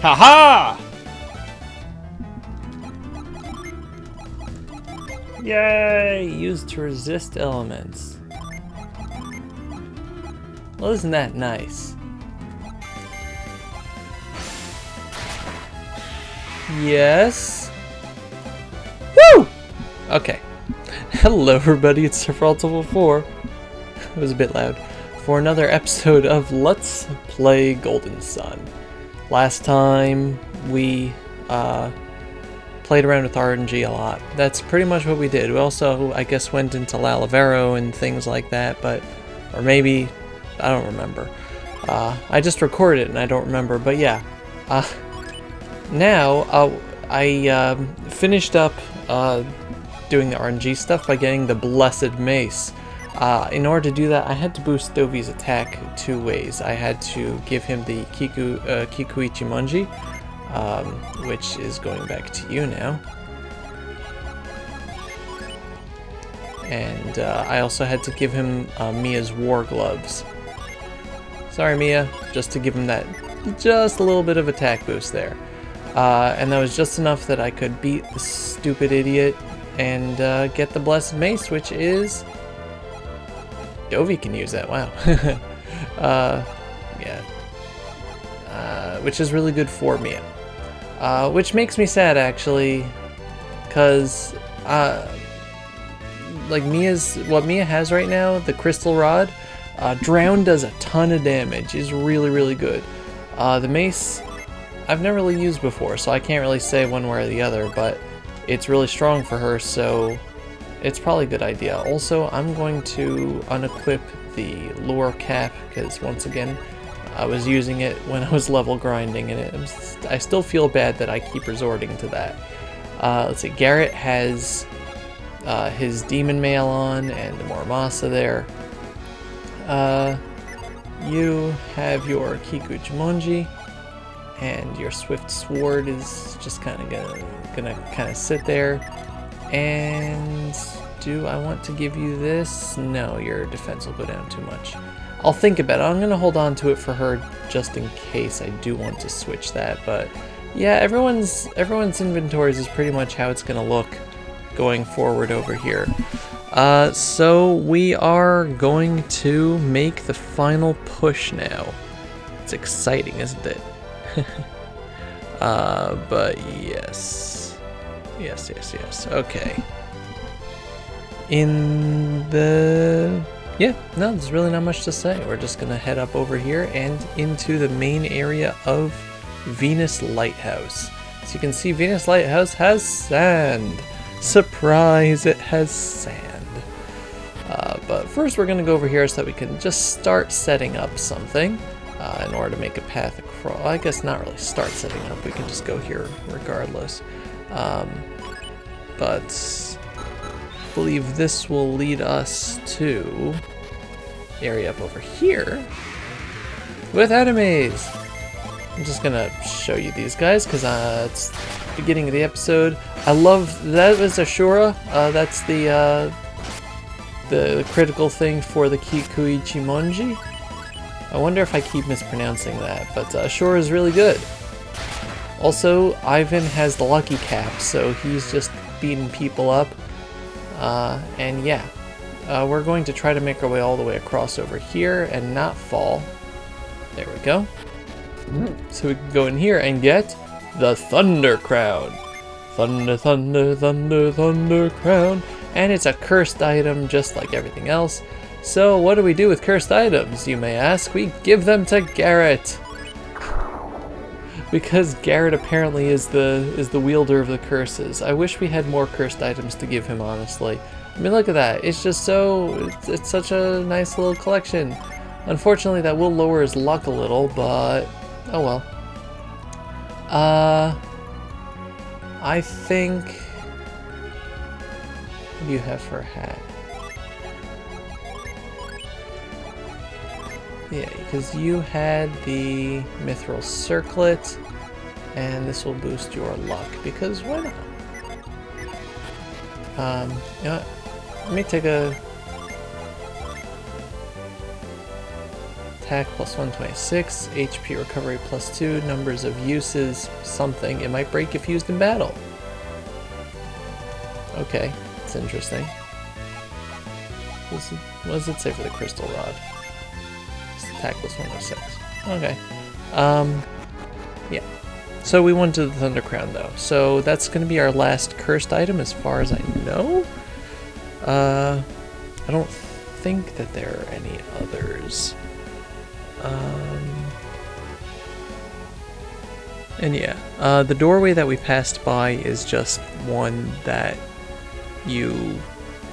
Haha! Yay! Used to resist elements. Well, isn't that nice? Yes? Woo! Okay. Hello everybody, it's Sephiroth4. It was a bit loud. For another episode of Let's Play Golden Sun. Last time we played around with RNG a lot. That's pretty much what we did. We also, I guess, went into Lalavero and things like that, but, or maybe, I don't remember. I just recorded it and I don't remember, but yeah. Now, I finished up doing the RNG stuff by getting the Blessed Mace. In order to do that, I had to boost Dovy's attack two ways. I had to give him the Kikuichi Monji, which is going back to you now. And I also had to give him Mia's War Gloves. Sorry, Mia, just to give him that just a little bit of attack boost there. And that was just enough that I could beat the stupid idiot and get the Blessed Mace, which is... Dovey can use that, wow. Yeah. Which is really good for Mia. Which makes me sad, actually, because like what Mia has right now, the Crystal Rod, Drown does a ton of damage. Is really, really good. The Mace, I've never really used before, so I can't really say one way or the other, but it's really strong for her, so it's probably a good idea. Also, I'm going to unequip the Lure Cap, because once again, I was using it when I was level grinding, and I still feel bad that I keep resorting to that. Let's see, Garrett has his Demon Mail on, and the Muramasa there. You have your Kikuchimonji, and your Swift Sword is just kind of gonna sit there. And do I want to give you this? No, your defense will go down too much. I'll think about it. I'm gonna hold on to it for her just in case I do want to switch that. But yeah, everyone's inventories is pretty much how it's gonna look going forward over here. So we are going to make the final push now. It's exciting, isn't it? But yes. Yes. Okay. Yeah, no, there's really not much to say. We're just gonna head up over here and into the main area of Venus Lighthouse. So you can see Venus Lighthouse has sand. Surprise, it has sand. But first we're gonna go over here so that we can just start setting up something in order to make a path across. I guess not really start setting up, we can just go here regardless. But I believe this will lead us to the area up over here with enemies. I'm just gonna show you these guys because it's the beginning of the episode. I love that was Ashura. That's the critical thing for the Kikuichi Monji. I wonder if I keep mispronouncing that, but Ashura is really good. Also, Ivan has the Lucky Cap, so he's just beating people up. And yeah, we're going to try to make our way all the way across over here and not fall. There we go. So we can go in here and get the Thunder Crown. Thunder, thunder, thunder, thunder crown. And it's a cursed item just like everything else. So what do we do with cursed items, you may ask? We give them to Garrett. Because Garrett apparently is the wielder of the curses. I wish we had more cursed items to give him, honestly. I mean, look at that. It's just so... It's such a nice little collection. Unfortunately, that will lower his luck a little, but... Oh well. I think... What do you have for a hat? Yeah, because you had the Mithril Circlet, and this will boost your luck, because why not? You know what? Let me take a attack plus 126, HP recovery plus 2, numbers of uses, something. It might break if used in battle. Okay, it's interesting. What does it say for the crystal rod? It's attack plus 106. Okay. Yeah. So we went to the Thunder Crown though. So that's going to be our last cursed item as far as I know. I don't think that there are any others. And yeah, the doorway that we passed by is just one that you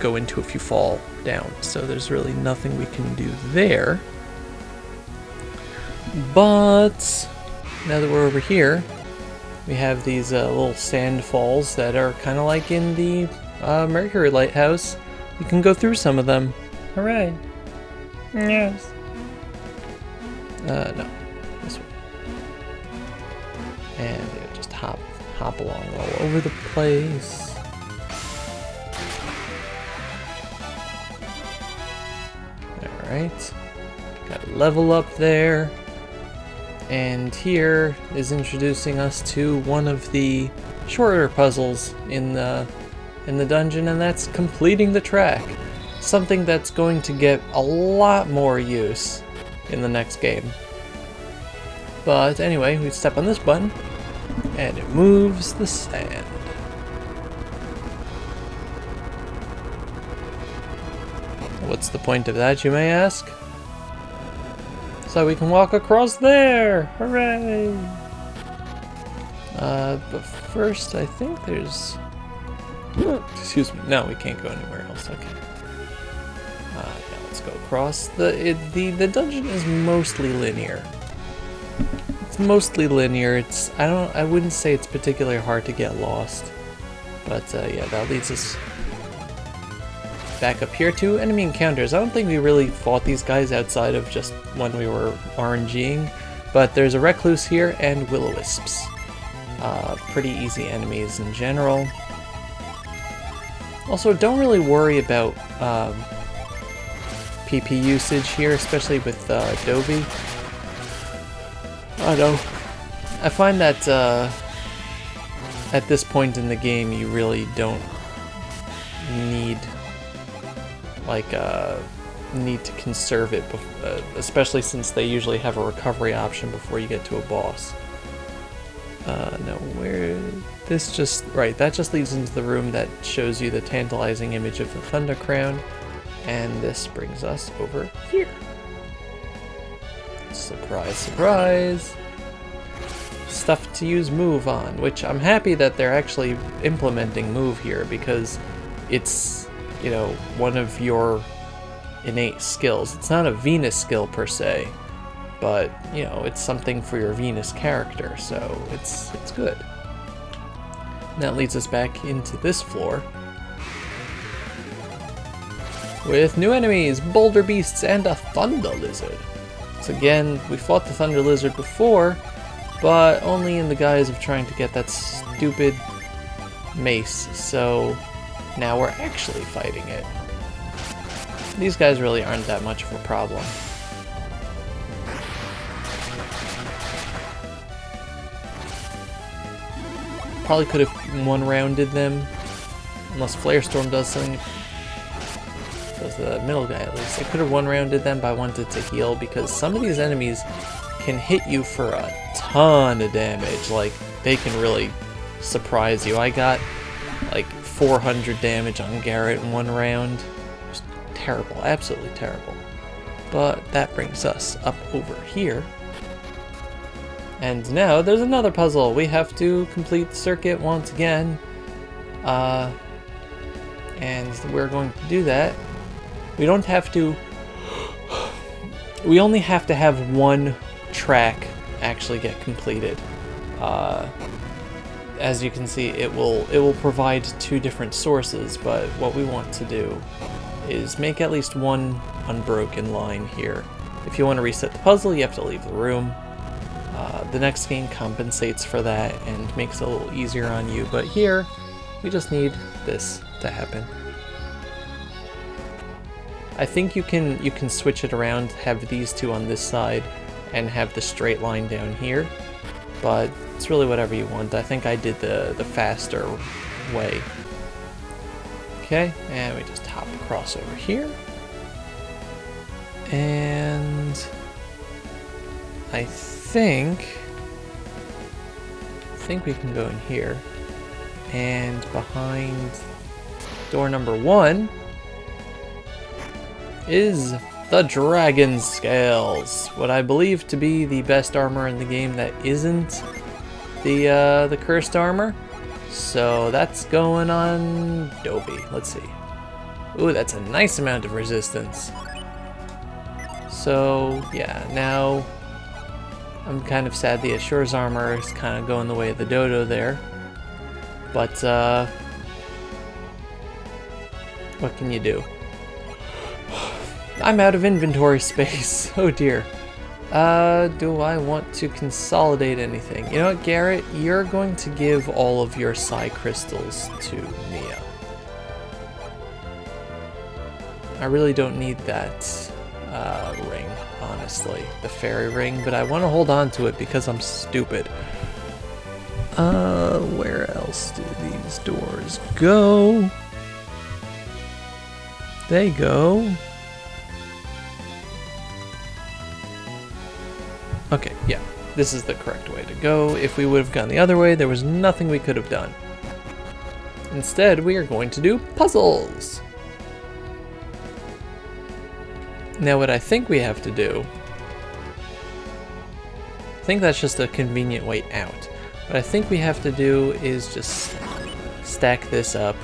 go into if you fall down. So there's really nothing we can do there. But now that we're over here, we have these little sand falls that are kind of like in the Mercury Lighthouse. We can go through some of them. Hooray! Yes. No, this one. And yeah, just hop along all over the place. All right, got a level up there. And here is introducing us to one of the shorter puzzles in the dungeon, and that's completing the track. Something that's going to get a lot more use in the next game. But anyway, we step on this button, and it moves the sand. What's the point of that, you may ask? So we can walk across there! Hooray! But first, I think there's... Excuse me. No, we can't go anywhere else. Okay. Yeah, let's go across. The dungeon is mostly linear. It's mostly linear. I wouldn't say it's particularly hard to get lost. But yeah, that leads us back up here to enemy encounters. I don't think we really fought these guys outside of just when we were RNGing, but there's a recluse here and will-o-wisps. Pretty easy enemies in general. Also, don't really worry about PP usage here, especially with Dovey. Oh no. I find that at this point in the game you really don't need need to conserve it, especially since they usually have a recovery option before you get to a boss. No, where... that just leads into the room that shows you the tantalizing image of the Thunder Crown, and this brings us over here. Surprise, surprise! Stuff to use move on, which I'm happy that they're actually implementing move here, because it's, you know, one of your innate skills. It's not a Venus skill per se, but, you know, it's something for your Venus character, so it's good. And that leads us back into this floor with new enemies, boulder beasts, and a thunder lizard. So again, we fought the thunder lizard before, but only in the guise of trying to get that stupid mace, so now we're actually fighting it. These guys really aren't that much of a problem. Probably could have one-rounded them, unless Flare Storm does something. Does the middle guy at least. I could have one-rounded them, but I wanted to heal, because some of these enemies can hit you for a ton of damage. Like, they can really surprise you. I got like 400 damage on Garrett in one round. It was terrible, absolutely terrible. But that brings us up over here. And now there's another puzzle. We have to complete the circuit once again. And we're going to do that. We don't have to... We only have to have one track actually get completed. As you can see, it will provide two different sources, but what we want to do is make at least one unbroken line here. If you want to reset the puzzle, you have to leave the room. The next game compensates for that and makes it a little easier on you, but here we just need this to happen. I think you can switch it around, have these two on this side, and have the straight line down here. But it's really whatever you want. I think I did the faster way. Okay, and we just hop across over here. And I think we can go in here. And behind door number 1 is the Dragon Scales, what I believe to be the best armor in the game that isn't the cursed armor. So that's going on Dovey. Let's see. Ooh, that's a nice amount of resistance. So yeah, now I'm kind of sad the Assure's armor is kind of going the way of the Dodo there. But what can you do? I'm out of inventory space. Oh dear. Do I want to consolidate anything? You know what, Garrett? You're going to give all of your Psi crystals to Mia. I really don't need that ring, honestly. The fairy ring, but I want to hold on to it because I'm stupid. Where else do these doors go? They go... Okay, yeah, this is the correct way to go. If we would have gone the other way, there was nothing we could have done. Instead, we are going to do puzzles. Now, what I think we have to do, I think that's just a convenient way out. What I think we have to do is just stack this up.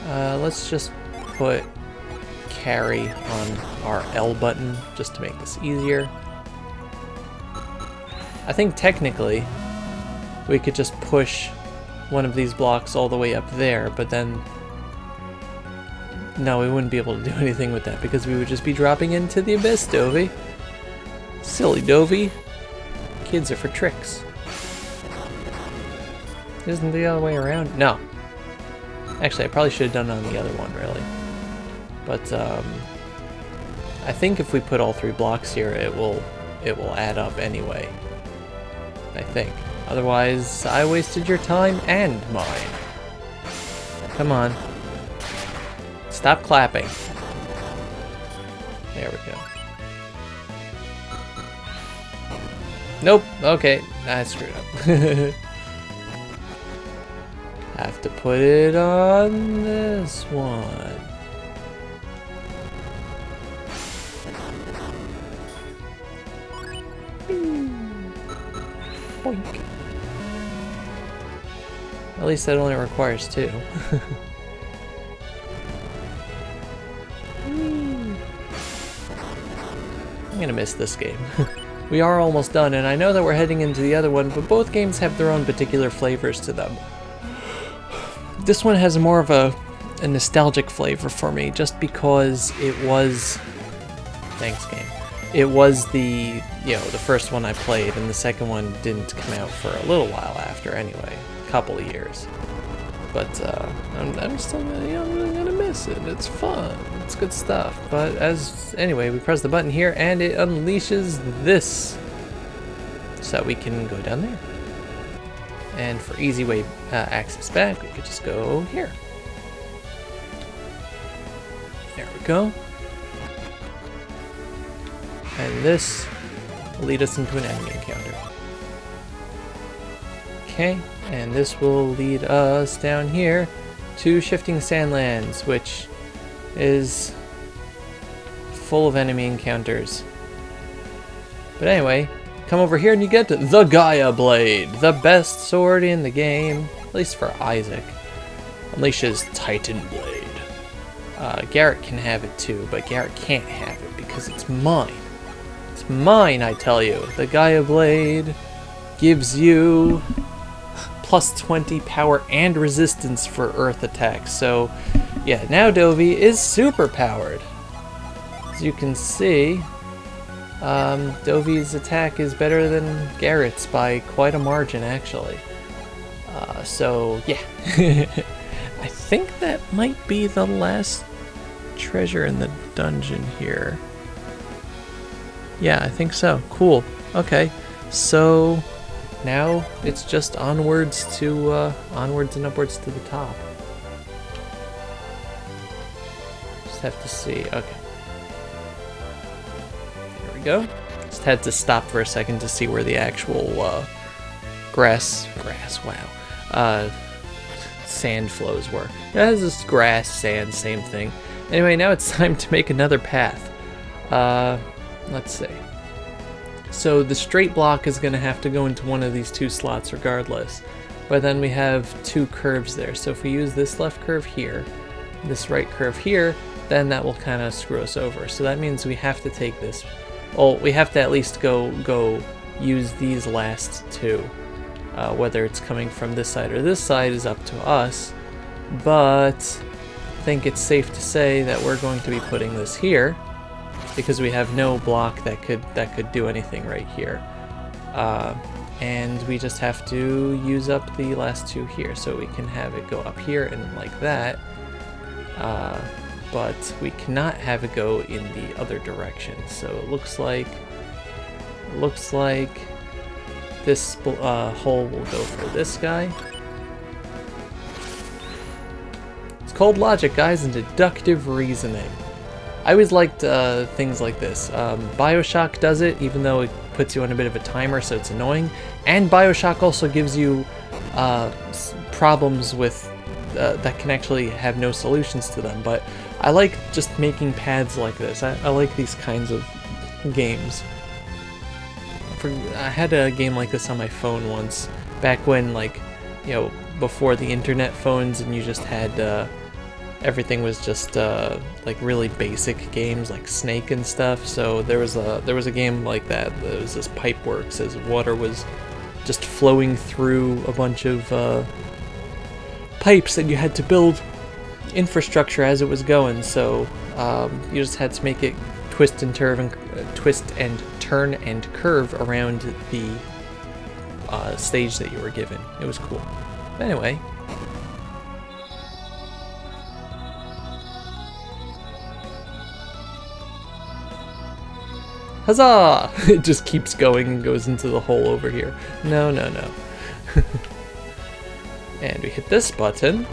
Let's just put carry on our L button just to make this easier. I think technically we could just push one of these blocks all the way up there, but then no, we wouldn't be able to do anything with that because we would just be dropping into the abyss, Dovey. Silly Dovey. Kids are for tricks. Isn't the other way around? No. Actually, I probably should have done it on the other one, really. But I think if we put all 3 blocks here, it will add up anyway. I think. Otherwise, I wasted your time and mine. Come on. Stop clapping. There we go. Nope. Okay. I screwed up. Have to put it on this one. Boink. At least that only requires 2. I'm gonna miss this game. We are almost done, and I know that we're heading into the other one, but both games have their own particular flavors to them. This one has more of a nostalgic flavor for me, just because it was... Thanks, game. It was the first one I played, and the second one didn't come out for a little while after anyway. A couple of years. But I'm still I'm really gonna miss it. It's fun. It's good stuff. But anyway, we press the button here and it unleashes this, so that we can go down there. And for easy way access back, we could just go here. There we go. And this will lead us into an enemy encounter. Okay, and this will lead us down here to Shifting Sandlands, which is full of enemy encounters. But anyway, come over here and you get the Gaia Blade, the best sword in the game, at least for Isaac. Unleashes Titan Blade. Garrett can have it too, but Garrett can't have it because it's mine. It's mine, I tell you. The Gaia Blade gives you plus 20 power and resistance for earth attacks. So yeah, now Dovey is super powered. As you can see, Dovey's attack is better than Garrett's by quite a margin, actually. So yeah, I think that might be the last treasure in the dungeon here. Yeah, I think so. Cool. Okay, so now it's just onwards and upwards to the top. Just have to see. Okay. There we go. Just had to stop for a second to see where the actual sand flows were. Yeah, this is grass, sand, same thing. Anyway, now it's time to make another path. Let's see. So the straight block is going to have to go into one of these two slots regardless. But then we have two curves there. So if we use this left curve here, this right curve here, then that will kind of screw us over. So that means we have to take this. Well, we have to at least go use these last two. Whether it's coming from this side or this side is up to us. But I think it's safe to say that we're going to be putting this here, because we have no block that could do anything right here. And we just have to use up the last two here, so we can have it go up here and like that. But we cannot have it go in the other direction. So it looks like this hole will go for this guy. It's called logic, guys, and deductive reasoning. I always liked things like this. BioShock does it, even though it puts you on a bit of a timer, so it's annoying. And BioShock also gives you problems with that can actually have no solutions to them. But I like just making paths like this. I like these kinds of games. I had a game like this on my phone once, back when, like, you know, before the internet phones, and you just had everything was just like really basic games like Snake and stuff. So there was a game like that. There was this pipe works as water was just flowing through a bunch of pipes, and you had to build infrastructure as it was going. So you just had to make it twist and turn and curve around the stage that you were given. It was cool. But anyway. Huzzah! It just keeps going and goes into the hole over here. No, no, no. And we hit this button.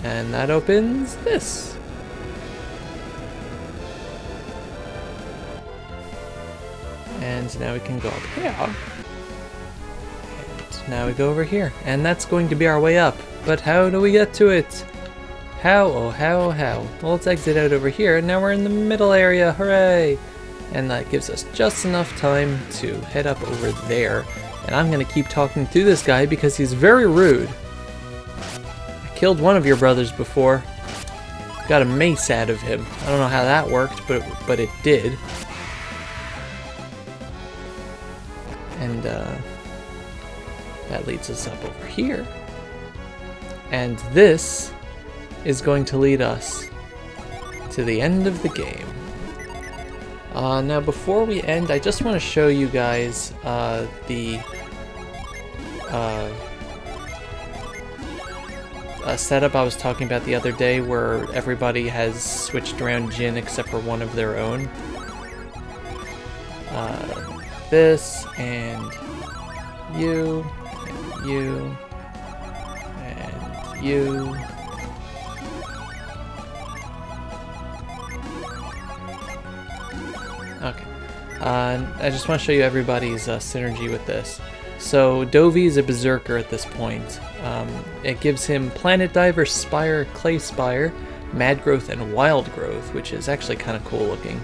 And that opens this. And now we can go up here. And now we go over here. And that's going to be our way up. But how do we get to it? How? Oh, how? Oh, how? Well, let's exit out over here. And now we're in the middle area. Hooray! And that gives us just enough time to head up over there. And I'm going to keep talking to this guy because he's very rude. Killed one of your brothers before. Got a mace out of him. I don't know how that worked, but it did. And that leads us up over here. And this is going to lead us to the end of the game. Now before we end, I just want to show you guys the setup I was talking about the other day, where everybody has switched around Jin except for one of their own. This, and you, and you, and you. Okay. I just want to show you everybody's synergy with this. So Dovey is a berserker at this point. It gives him Planet Diver, Spire, Clay Spire, Mad Growth, and Wild Growth, which is actually kind of cool looking.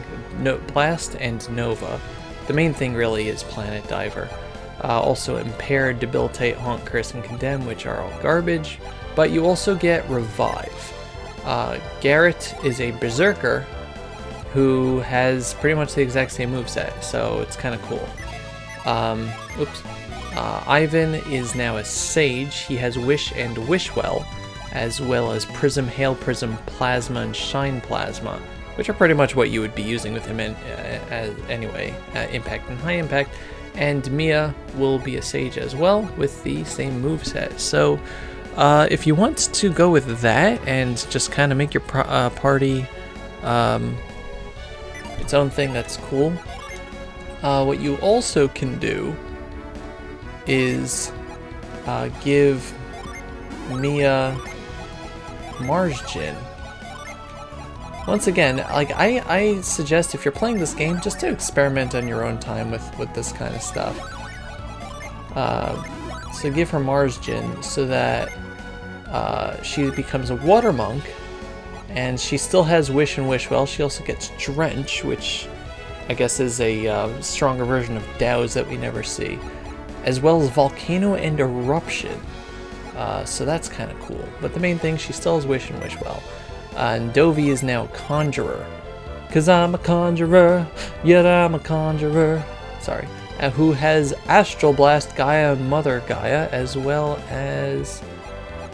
Blast and Nova. The main thing really is Planet Diver. Also Impaired, Debilitate, Haunt, Curse, and Condemn, which are all garbage. But you also get Revive. Garrett is a berserker who has pretty much the exact same moveset, so it's kind of cool. Ivan is now a Sage. He has Wish and Wishwell, as well as Prism, Hail Prism, Plasma, and Shine Plasma, which are pretty much what you would be using with him anyway. Impact and High Impact. and Mia will be a sage as well with the same moveset. So if you want to go with that and just kind of make your party its own thing, that's cool. What you also can do is give Mia Marsjin. Once again, like I suggest if you're playing this game, just to experiment on your own time with this kind of stuff. So give her Marsjin so that she becomes a water monk, and she still has Wish and Wish Well. She also gets Drench, which I guess is a stronger version of Dow's that we never see, as well as Volcano and Eruption. So that's kind of cool. But the main thing, she still has Wish and Wish Well. And Dovey is now Conjurer. 'Cause I'm a conjurer, yet I'm a conjurer. Sorry. Who has Astral Blast Gaia and Mother Gaia, as well as...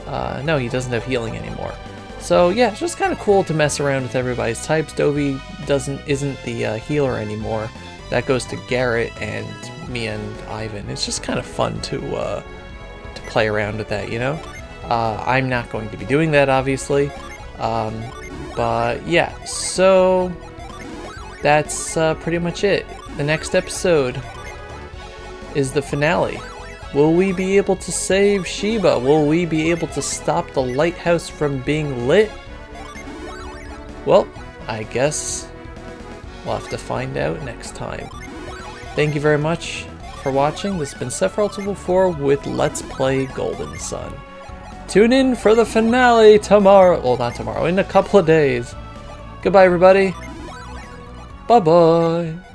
no, he doesn't have healing anymore. So yeah, it's just kind of cool to mess around with everybody's types. Dovey isn't the healer anymore. That goes to Garrett and me and Ivan. It's just kind of fun to play around with that, you know? I'm not going to be doing that, obviously. But yeah, so that's pretty much it. The next episode is the finale. Will we be able to save Sheba? Will we be able to stop the lighthouse from being lit? Well, I guess we'll have to find out next time. Thank you very much for watching. This has been Sephiroth254 with Let's Play Golden Sun. Tune in for the finale tomorrow. Well, not tomorrow, in a couple of days. Goodbye, everybody. Bye-bye.